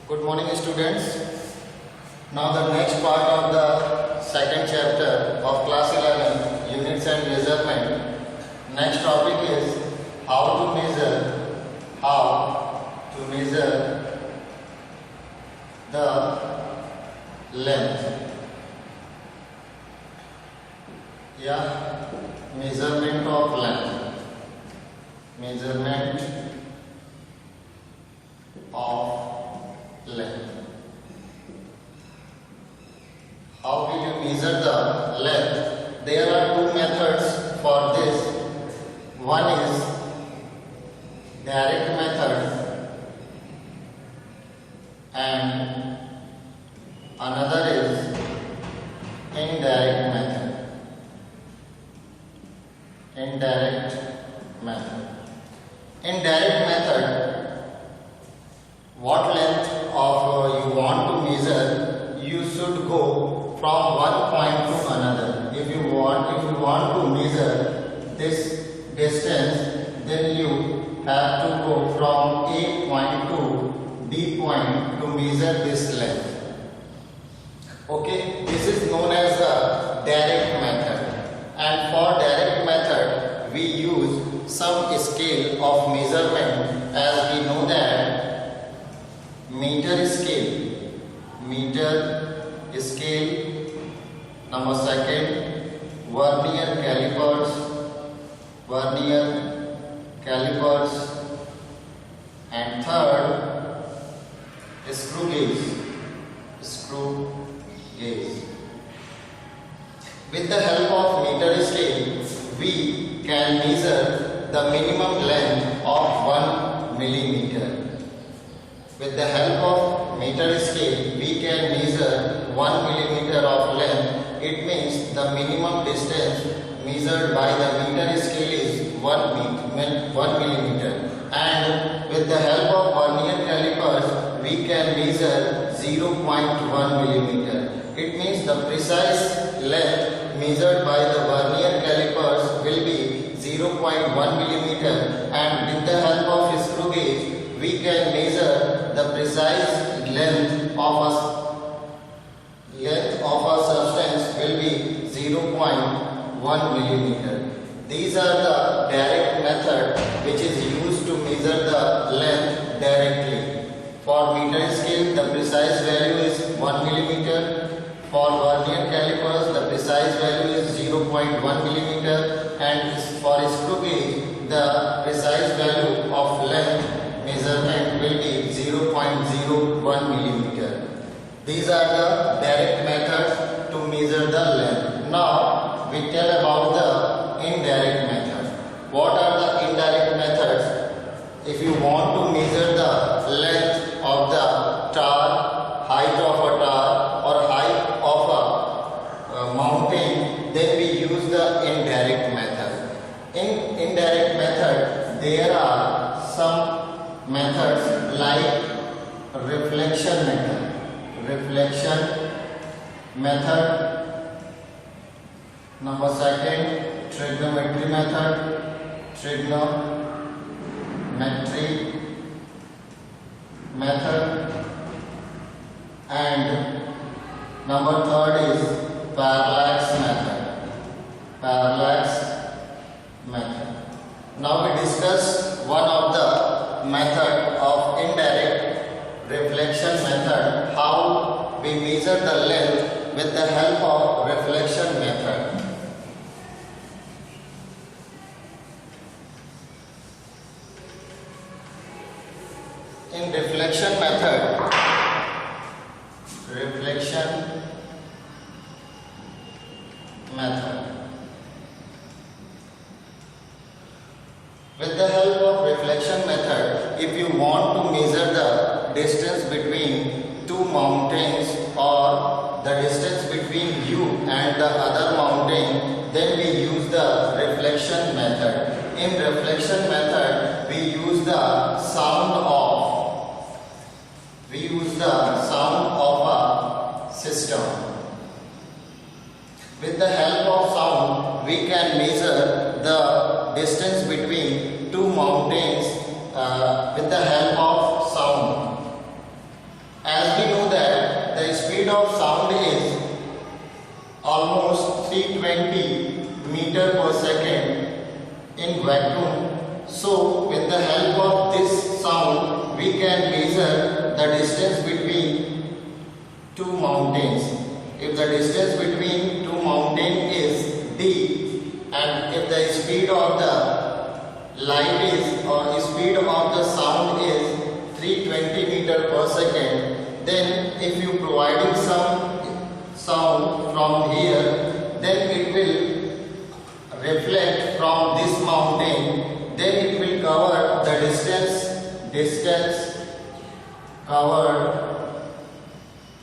Good morning, students. Now the next part of the second chapter of class 11, units and measurement. Next topic is how to measure the length. Measurement of length. Measurement of length. How will you measure the length? There are two methods for this. One is direct method and another is indirect method. Indirect method. Indirect method, what length of you want to measure, you should go from one point to another. If you want to measure this distance, then you have to go from A point to B point to measure this length. Okay, this is known as the direct method. And for direct method, we use some scale of measurement, as we know that meter scale, number second, vernier calipers, and third, screw gauge. With the help of meter scale, we can measure the minimum length of 1 millimeter. With the help of meter scale, we can measure 1 millimeter of length. It means the minimum distance measured by the meter scale is 1 millimeter. And with the help of vernier calipers, we can measure 0.1 millimeter. It means the precise length measured by the vernier calipers will be 0.1 millimeter, and with the help of screw gauge, we can measure the precise length of a substance will be 0.1 millimeter. These are the direct method which is used to measure the length directly. For meter scale, the precise value is 1 millimeter. For vernier calipers, the precise value is 0.1 millimeter, and for screw gauge, the precise value of length measurement will be 0.01 millimeter. These are the direct methods to measure the length. Now we tell about the indirect method. What are the indirect methods? If you want to measure the length of the tower, height of a tower or height of a mountain, then we use the indirect method. In indirect method, there are some methods like reflection method, number second, trigonometry method, and number third is parallax method. Now we discuss one of the method of indirect reflection method, how we measure the length with the help of reflection method. In reflection method, with the help of reflection method, if you want to measure the distance between two mountains or the distance between you and the other mountain, then we use the reflection method. In reflection method, we use the sound of a system. With the help of sound, we can measure the distance between two mountains with the help of sound. 320 meter per second in vacuum. So with the help of this sound we can measure the distance between two mountains. If the distance between two mountains is d, and if the speed of the light is or speed of the sound is 320 meter per second, then if you providing some sound from here, then it will reflect from this mountain, then it will cover the distance covered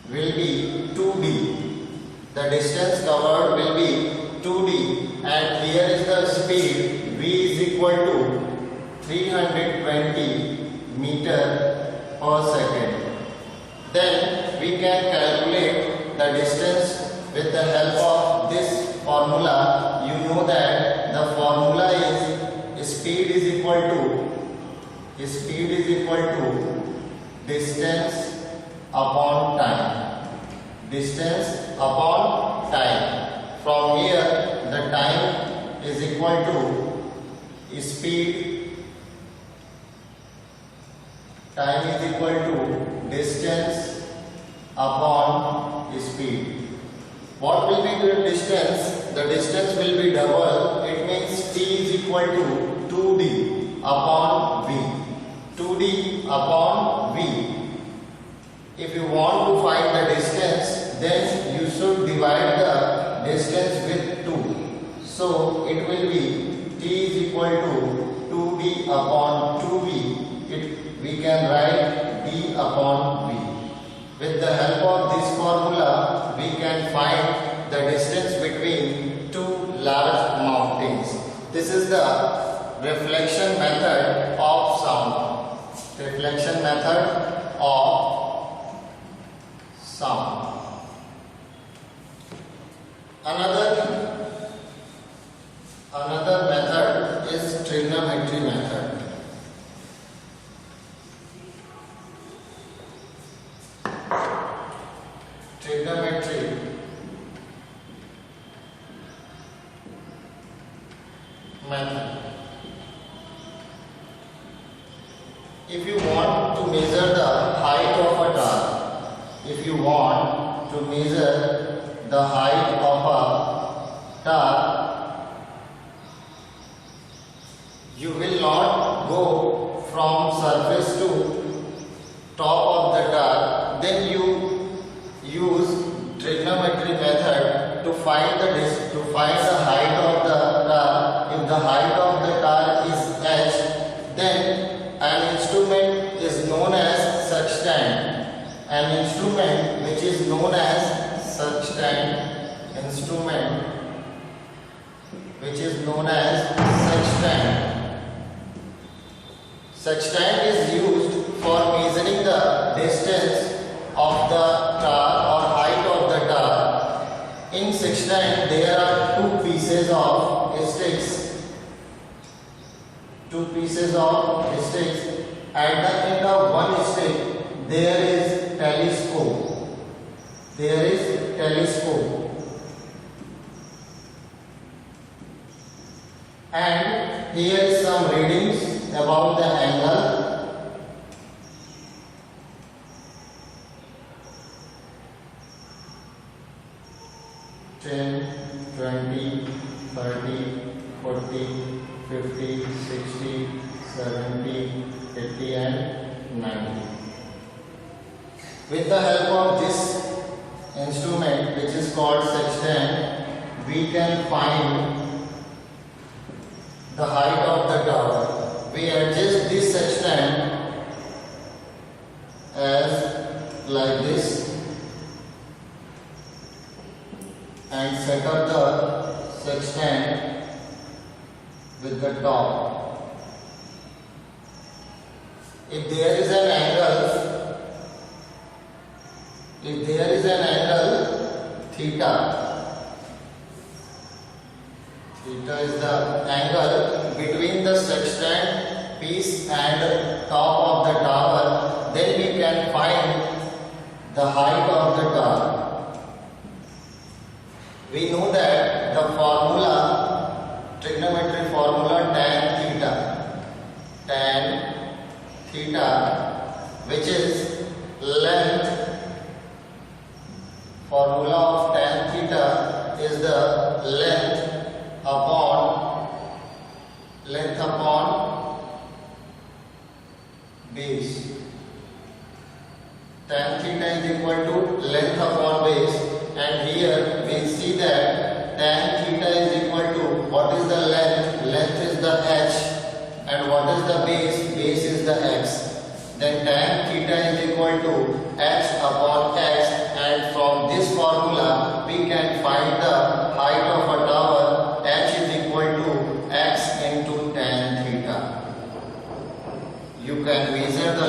will be 2d. The distance covered will be 2d, and here is the speed v is equal to 320 meter per second. Then we can calculate the distance with the help of this formula. You know that the formula is speed is equal to distance upon time. Distance upon time. From here the time is equal to speed. Time is equal to distance upon speed. What will be the distance? The distance will be double. It means t is equal to 2d upon v. 2d upon v. If you want to find the distance, then you should divide the distance with 2. So it will be t is equal to 2d upon 2v. We can write d upon v. With the help of this formula, we can find the distance between two large mountains. This is the reflection method of sound. Reflection method of sound. Another method is trigonometry method. Trigonometry method. If you want to measure the height of a tower, you will not go from surface to top of the tower. Then you use trigonometry method to find the height of the tower. If the height of the tower is h, then an instrument is known as sextant. An instrument which is known as sextant. Sextant is used for measuring the distance of the tower or height of the tower. In sextant there are two pieces of sticks. At the end of one stick there is telescope. And here is some readings about the angle. (10, 20, 30, 40, 50, 60, 70, 80 and 90. With the help of this instrument which is called sextant, we can find the height of the tower. We adjust this sextant as like this and set up the sextant with the top. If there is an angle theta is the angle between the sextant piece and top of the tower, then we can find the height of the tower. We know that the formula, trigonometry formula tan theta, which is length, formula of tan theta is the length upon base. Tan theta is equal to length upon base, and here we see that tan theta is equal to, what is the length? Length is the h, and what is the base? Base is the x. Then tan theta is equal to h upon x, and from this formula we can find the height of a tower. H is equal to x into tan theta. You can measure the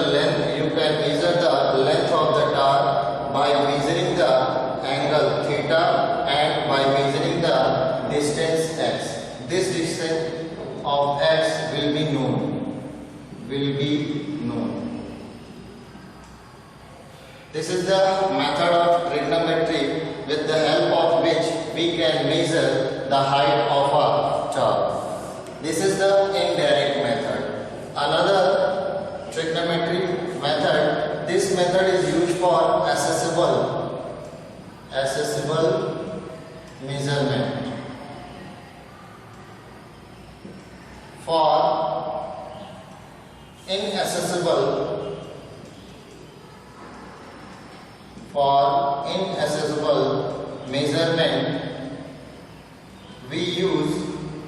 length of the tower by measuring the angle theta and by measuring the distance x. This distance of x will be known. This is the method of trigonometry with the help of which we can measure the height of a tower. This is the indirect method. Another trigonometry method, this method is used for accessible measurement. For inaccessible measurement, we use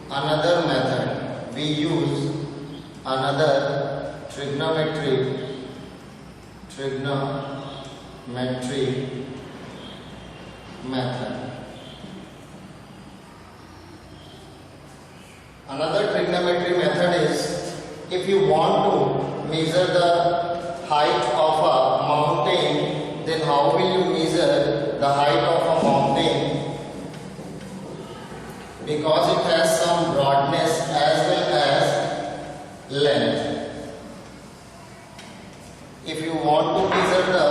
another method. We use another trigonometry method. Another trigonometry method is, if you want to measure the height of a mountain, then how will you measure the height of a mountain? Because it has some broadness as well as length. If you want to measure the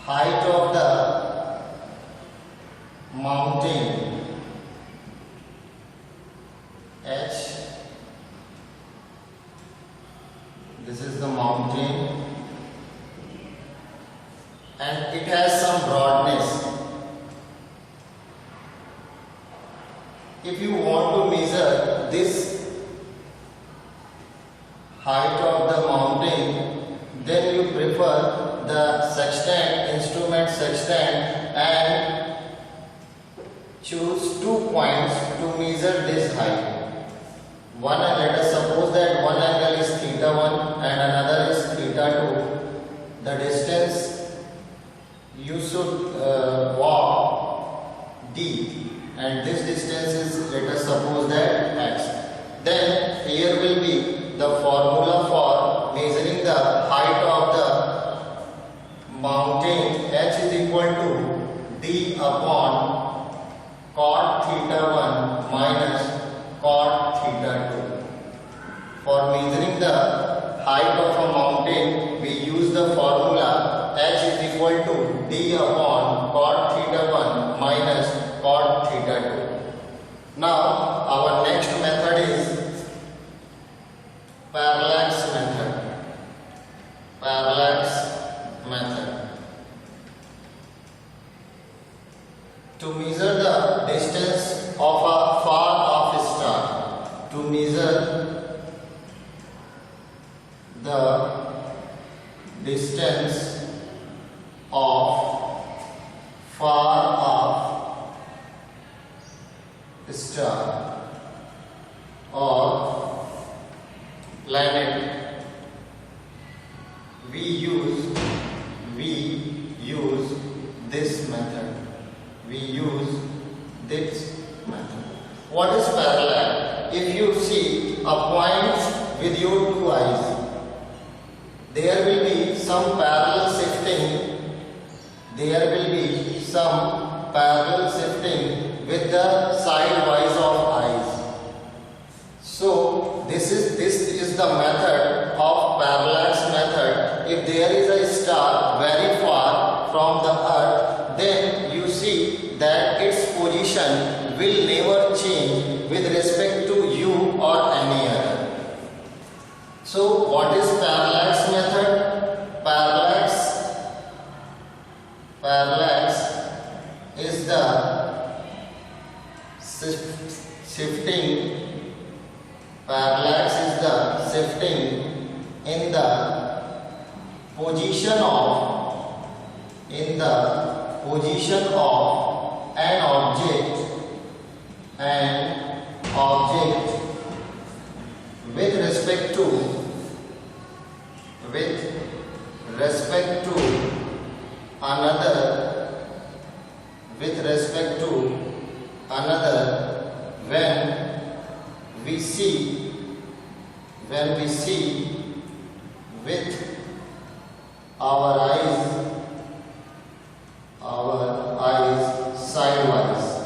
height of the mountain, h, this is the mountain, and it has some broadness. If you want to measure this height of the mountain, then you prefer the sextant, instrument sextant, and choose 2 points to measure this height. Let us suppose that one angle is theta 1 and another is theta 2. The distance you should walk d, and this distance is, let us suppose that x. Then here will be the formula for measuring the height of the mountain. H is equal to d upon cot theta 1 minus cot theta 2. For measuring the height of a mountain, we use the formula H is equal to d upon cot theta 1 minus cot theta 2. Now our next method is parallax method. To measure the distance of a far-off star, to measure the distance of far-off star or planet, we use this method. What is parallax? If you see a point with your 2 eyes, there will be some parallel shifting. With the sidewise of eyes. So this is the method of parallax method. If there is a star very far from the earth, then you see position of an object with respect to another when we see with our eyes sidewise.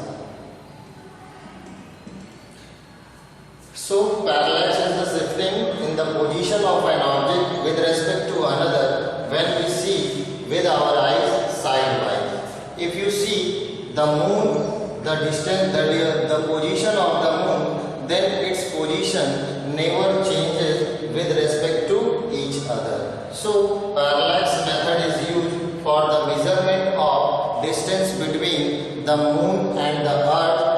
So parallax is the shifting in the position of an object with respect to another when we see with our eyes sidewise. If you see the moon, the distance, the position of the moon, then its position never changes with respect to each other. So parallax method is used for the measurement of distance between the moon and the earth